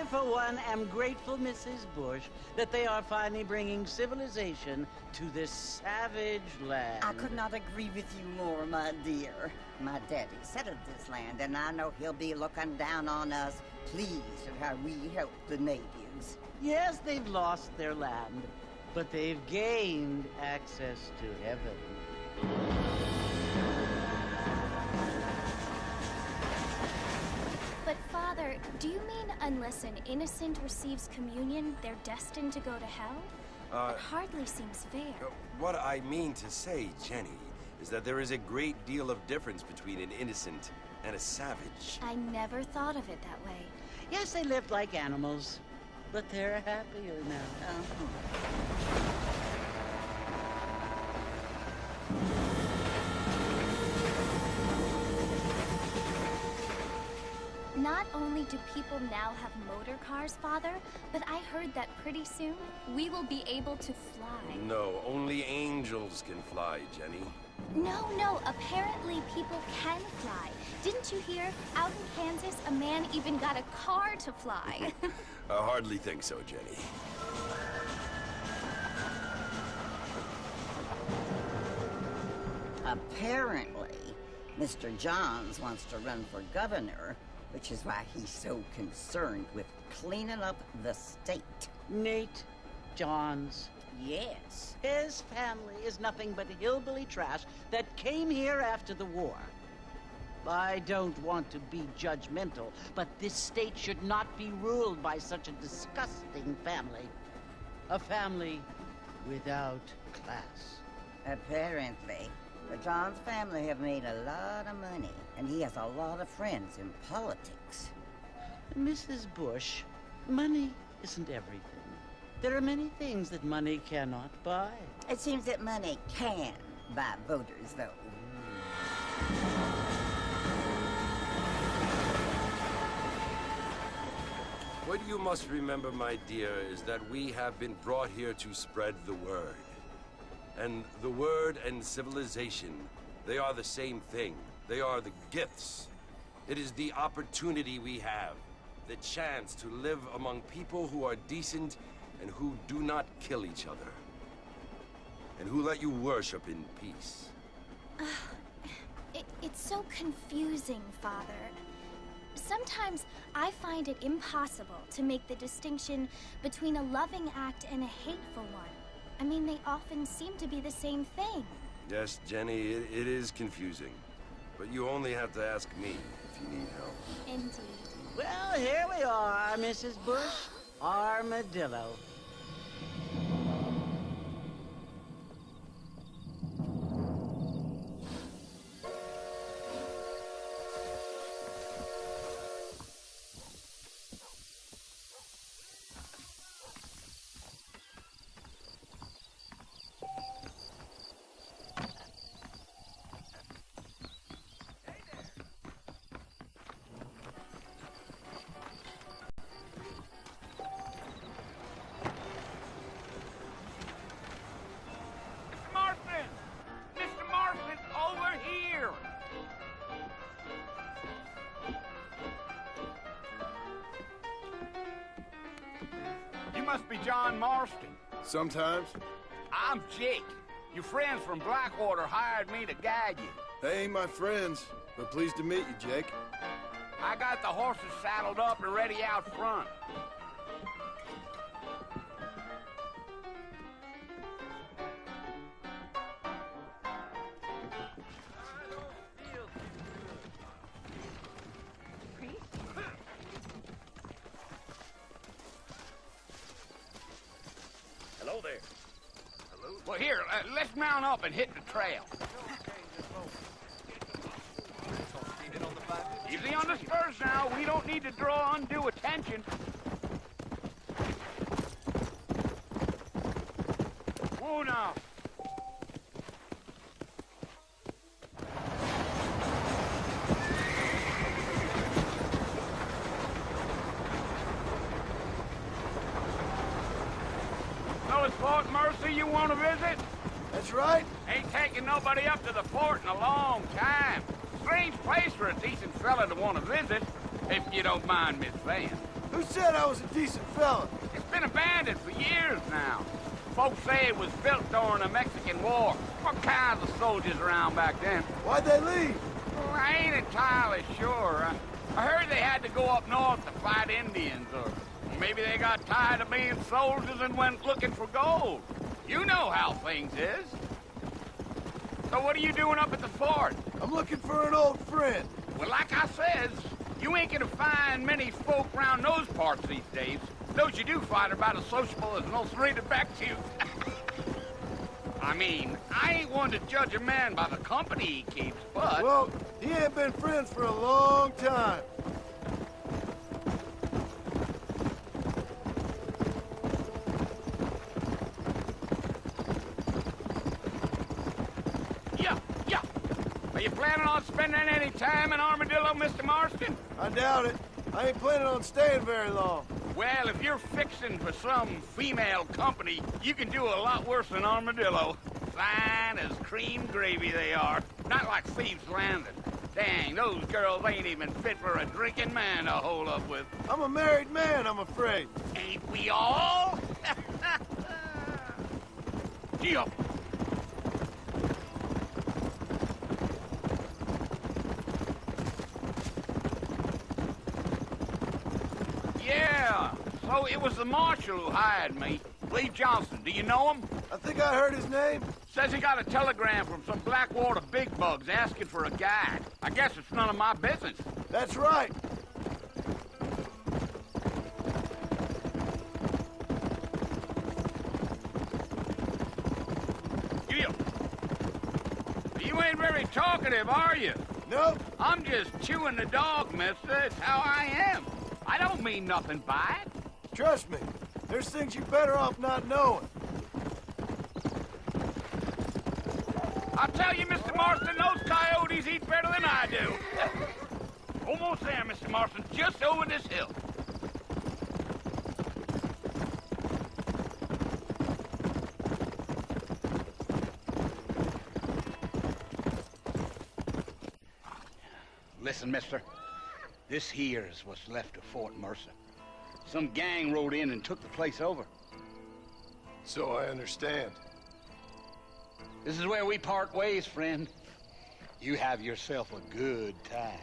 for one, am grateful, Mrs. Bush, that they are finally bringing civilization to this savage land. I could not agree with you more, my dear. My daddy settled this land, and I know he'll be looking down on us, pleased at how we help the natives. Yes, they've lost their land, but they've gained access to heaven. But, Father, do you mean unless an innocent receives communion, they're destined to go to hell? That hardly seems fair. What I mean to say, Jenny, is that there is a great deal of difference between an innocent and a savage. I never thought of it that way. Yes, they lived like animals, but they're happier now. Not only do people now have motor cars, Father, but I heard that pretty soon we will be able to fly. No, only angels can fly, Jenny. No, apparently people can fly. Didn't you hear? Out in Kansas, a man even got a car to fly. I hardly think so, Jenny. Apparently, Mr. Johns wants to run for governor, which is why he's so concerned with cleaning up the state. Nate Johns. Yes. His family is nothing but hillbilly trash that came here after the war. I don't want to be judgmental, but this state should not be ruled by such a disgusting family. A family without class. Apparently. The Johns family have made a lot of money, and he has a lot of friends in politics. Mrs. Bush, money isn't everything. There are many things that money cannot buy. It seems that money can buy voters, though. What you must remember, my dear, is that we have been brought here to spread the word. And the word and civilization, they are the same thing. They are the gifts. It is the opportunity we have, the chance to live among people who are decent and who do not kill each other, and who let you worship in peace. It's so confusing, Father. Sometimes I find it impossible to make the distinction between a loving act and a hateful one. I mean, they often seem to be the same thing. Yes, Jenny, it is confusing. But you only have to ask me if you need help. Indeed. Well, here we are, Mrs. Bush. Armadillo. Must be John Marston. Sometimes. I'm Jake. Your friends from Blackwater hired me to guide you. They ain't my friends, but pleased to meet you, Jake. I got the horses saddled up and ready out front. Hello there. Hello? Well, here, let's mount up and hit the trail. Easy on the spurs now. We don't need to draw undue attention. Whoa now. Fort Mercy you want to visit? That's right. Ain't taking nobody up to the fort in a long time. Strange place for a decent fella to want to visit, if you don't mind me saying. Who said I was a decent fella? It's been abandoned for years now. Folks say it was built during the Mexican War. What kinds of soldiers around back then? Why'd they leave? Well, I ain't entirely sure. I heard they had to go up north to fight Indians, or maybe they got tired of being soldiers and went looking for gold. You know how things is. So what are you doing up at the fort? I'm looking for an old friend. Well, like I says, you ain't gonna find many folk around those parts these days. Those you do find are about as sociable as most rated back to you. I mean, I ain't one to judge a man by the company he keeps, but... Well, he ain't been friends for a long time. Yeah. Are you planning on spending any time in Armadillo, Mr. Marston? I doubt it. I ain't planning on staying very long. Well, if you're fixing for some female company, you can do a lot worse than Armadillo. Fine as cream gravy they are. Not like Thieves' Landing. Dang, those girls ain't even fit for a drinking man to hold up with. I'm a married man, I'm afraid. Ain't we all? Gee-up. Yeah, so it was the marshal who hired me. Lee Johnson, do you know him? I think I heard his name. Says he got a telegram from some Blackwater big bugs asking for a guide. I guess it's none of my business. That's right. You ain't very talkative, are you? Nope. I'm just chewing the dog, mister. It's how I am. I don't mean nothing by it. Trust me. There's things you're better off not knowing. I'll tell you, Mr. Marston, those coyotes eat better than I do. Almost there, Mr. Marston. Just over this hill. Listen, mister. This here is what's left of Fort Mercer. Some gang rode in and took the place over. So I understand. This is where we part ways, friend. You have yourself a good time.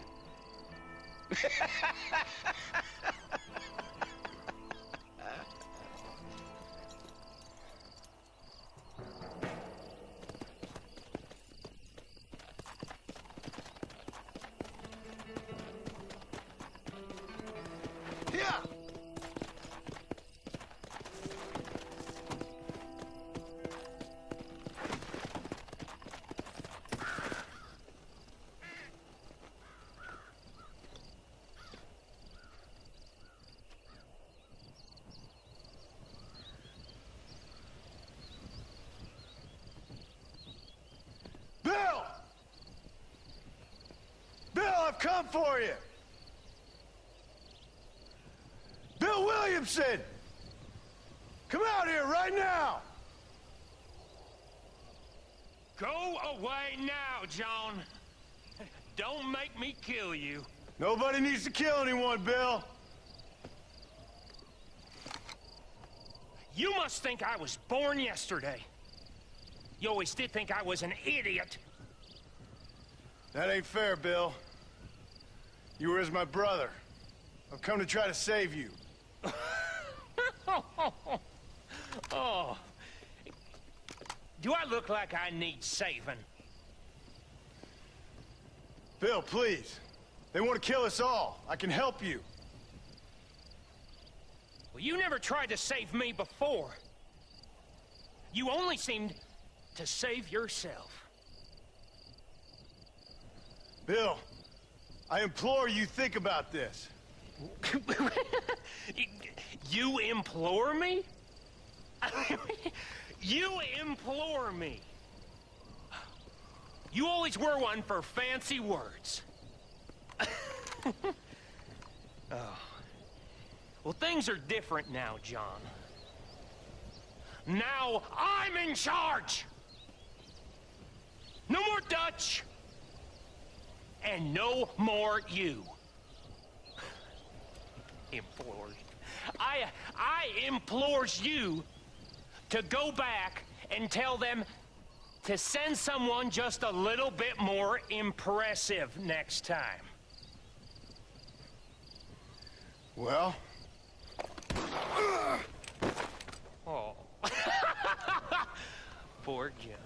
I've come for you! Bill Williamson! Come out here right now! Go away now, John. Don't make me kill you. Nobody needs to kill anyone, Bill. You must think I was born yesterday. You always did think I was an idiot. That ain't fair, Bill. You were as my brother. I've come to try to save you. Oh. Do I look like I need saving? Bill, please. They want to kill us all. I can help you. Well, you never tried to save me before. You only seemed to save yourself. Bill, I implore you think about this. You implore me? You implore me. You always were one for fancy words. Oh. Well, things are different now, John. Now I'm in charge! No more Dutch! And no more you. Implores. I implores you to go back and tell them to send someone just a little bit more impressive next time. Well? Oh. Poor John.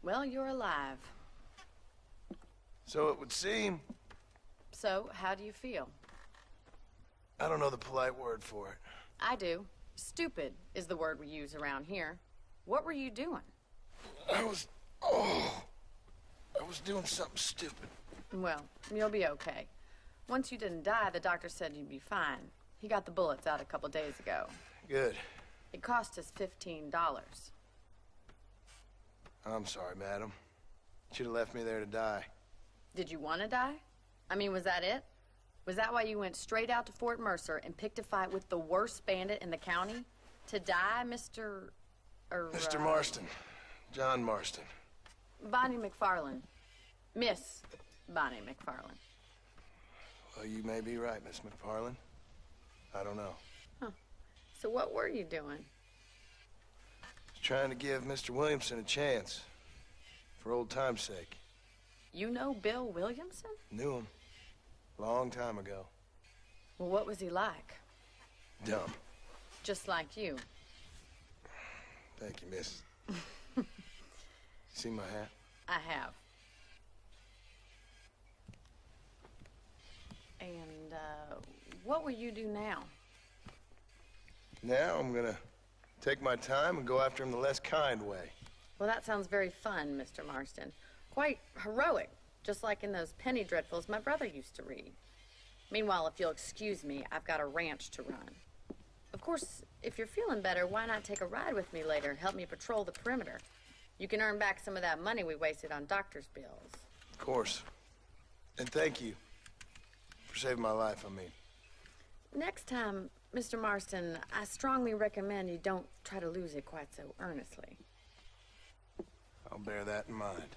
Well, you're alive. So it would seem. So, how do you feel? I don't know the polite word for it. I do. Stupid is the word we use around here. What were you doing? I was doing something stupid. Well, you'll be okay. Once you didn't die, the doctor said you'd be fine. He got the bullets out a couple days ago. Good. It cost us $15. I'm sorry, madam. Should have left me there to die. Did you want to die? I mean, was that it? Was that why you went straight out to Fort Mercer and picked a fight with the worst bandit in the county? To die, Mr. Mr. Marston. John Marston. Bonnie McFarland. Miss Bonnie McFarland. Well, you may be right, Miss McFarland. I don't know. Huh. So what were you doing? Trying to give Mr. Williamson a chance. For old time's sake. You know Bill Williamson? Knew him. Long time ago. Well, what was he like? Dumb. Just like you. Thank you, miss. See my hat? I have. And, what will you do now? Now I'm gonna take my time and go after him the less kind way. Well, that sounds very fun, Mr. Marston. Quite heroic, just like in those penny dreadfuls my brother used to read. Meanwhile, if you'll excuse me, I've got a ranch to run. Of course, if you're feeling better, why not take a ride with me later and help me patrol the perimeter? You can earn back some of that money we wasted on doctor's bills. Of course. And thank you for saving my life, I mean. Next time, Mr. Marston, I strongly recommend you don't try to lose it quite so earnestly. I'll bear that in mind.